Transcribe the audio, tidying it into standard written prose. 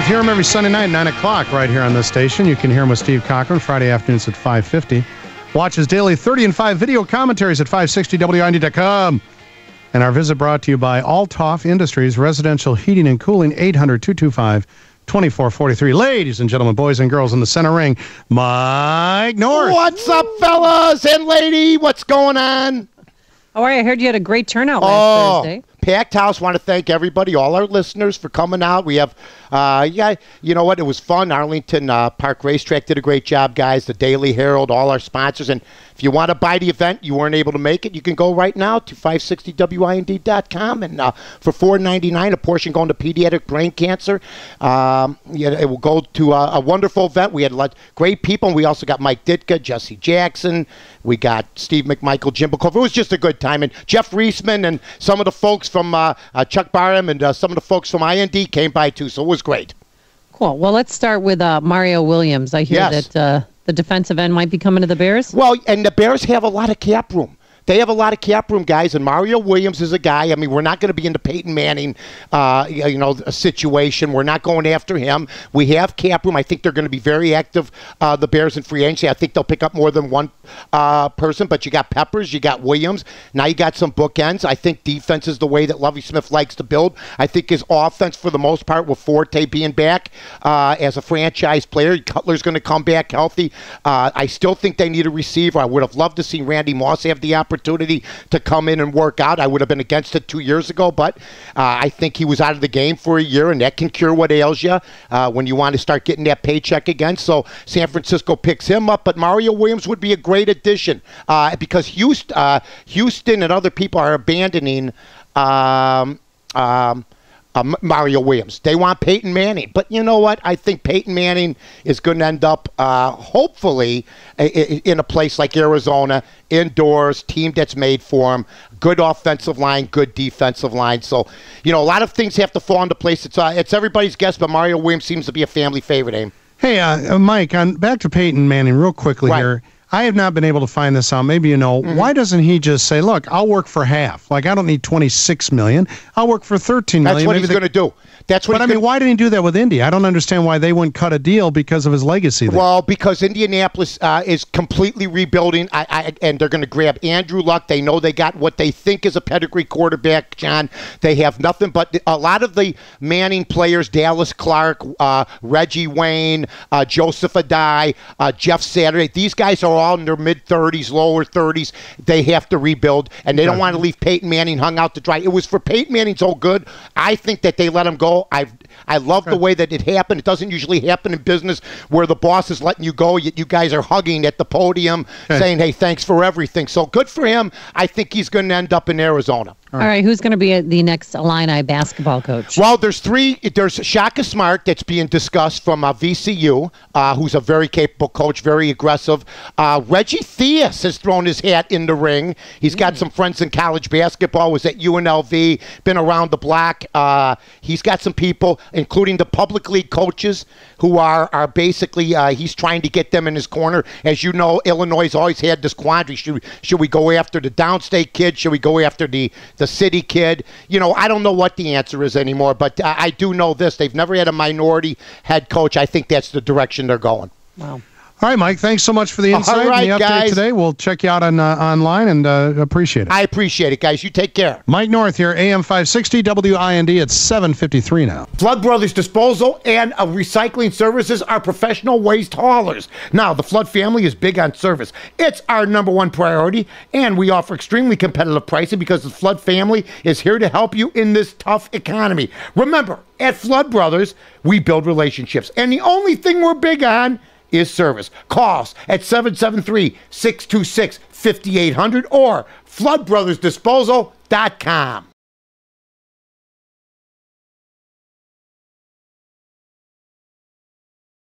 North. Hear him every Sunday night, 9 o'clock, right here on this station. You can hear him with Steve Cochran Friday afternoons at 5:50. Watch his daily 30 and 5 video commentaries at 560WIND.com. And our visit brought to you by Altoff Industries, Residential Heating and Cooling, 800-225-2443. Ladies and gentlemen, boys and girls in the center ring, Mike North. What's up, fellas and lady? What's going on? All right, I heard you had a great turnout last Thursday. Packed house. Want to thank everybody, all our listeners, for coming out. We have, you know what? It was fun. Arlington Park Racetrack did a great job, guys. The Daily Herald, all our sponsors. And if you want to buy the event, you weren't able to make it, you can go right now to 560WIND.com. And for $4.99, a portion going to pediatric brain cancer. It will go to a wonderful event. We had great people. And we also got Mike Ditka, Jesse Jackson. We got Steve McMichael, Jim Bacova. It was just a good time. And Jeff Reisman and some of the folks from Chuck Barham and some of the folks from IND came by too, so it was great. Cool. Well, let's start with Mario Williams. I hear that the defensive end might be coming to the Bears. Well, and the Bears have a lot of cap room. They have a lot of cap room, guys, and Mario Williams is a guy. I mean, we're not going to be in the Peyton Manning, a situation. We're not going after him. We have cap room. I think they're going to be very active, the Bears in free agency. I think they'll pick up more than one person, but you got Peppers, you got Williams. Now you got some bookends. I think defense is the way that Lovie Smith likes to build. I think his offense, for the most part, with Forte being back as a franchise player, Cutler's going to come back healthy. I still think they need a receiver. I would have loved to see Randy Moss have the opportunity to come in and work out. I would have been against it 2 years ago, but I think he was out of the game for a year, and that can cure what ails you when you want to start getting that paycheck again. So San Francisco picks him up, but Mario Williams would be a great addition because Houston and other people are abandoning Mario Williams. They want Peyton Manning. But you know what? I think Peyton Manning is going to end up, hopefully, in a place like Arizona, indoors, team that's made for him, good offensive line, good defensive line. So, a lot of things have to fall into place. It's everybody's guess, but Mario Williams seems to be a family favorite, Aim. Hey, Mike, back to Peyton Manning real quickly here. I have not been able to find this out. Maybe you know. Why doesn't he just say, look, I'll work for half. Like, I don't need $26 million. I'll work for $13 million. That's what he's going to do. That's what. But I mean, why didn't he do that with Indy? I don't understand why they wouldn't cut a deal because of his legacy there. Well, because Indianapolis is completely rebuilding, and they're going to grab Andrew Luck. They know they got what they think is a pedigree quarterback, John. They have nothing but a lot of the Manning players, Dallas Clark, Reggie Wayne, Joseph Adai, Jeff Saturday. These guys are all in their mid-30s, lower 30s. They have to rebuild, and they don't want to leave Peyton Manning hung out to dry. It was for Peyton Manning so good. I think that they let him go. I love the way that it happened. It doesn't usually happen in business where the boss is letting you go. You guys are hugging at the podium saying, hey, thanks for everything. So good for him. I think he's going to end up in Arizona. All right, who's going to be the next Illini basketball coach? Well, there's three. There's Shaka Smart that's being discussed from VCU, who's a very capable coach, very aggressive. Reggie Theus has thrown his hat in the ring. He's got some friends in college basketball, was at UNLV, been around the block. He's got some people, including the public league coaches, who are basically, he's trying to get them in his corner. As you know, Illinois has always had this quandary. Should we go after the downstate kid? Should we go after the city kid? I don't know what the answer is anymore, but I do know this. They've never had a minority head coach. I think that's the direction they're going. Wow. All right, Mike, thanks so much for the insight and the update guys. Today. We'll check you out online and appreciate it. I appreciate it, guys. You take care. Mike North here, AM 560, WIND at 7:53 now. Flood Brothers Disposal and Recycling Services are professional waste haulers. Now, the Flood family is big on service. It's our #1 priority, and we offer extremely competitive pricing because the Flood family is here to help you in this tough economy. Remember, at Flood Brothers, we build relationships, and the only thing we're big on is service. Call us at 773-626-5800 or floodbrothersdisposal.com.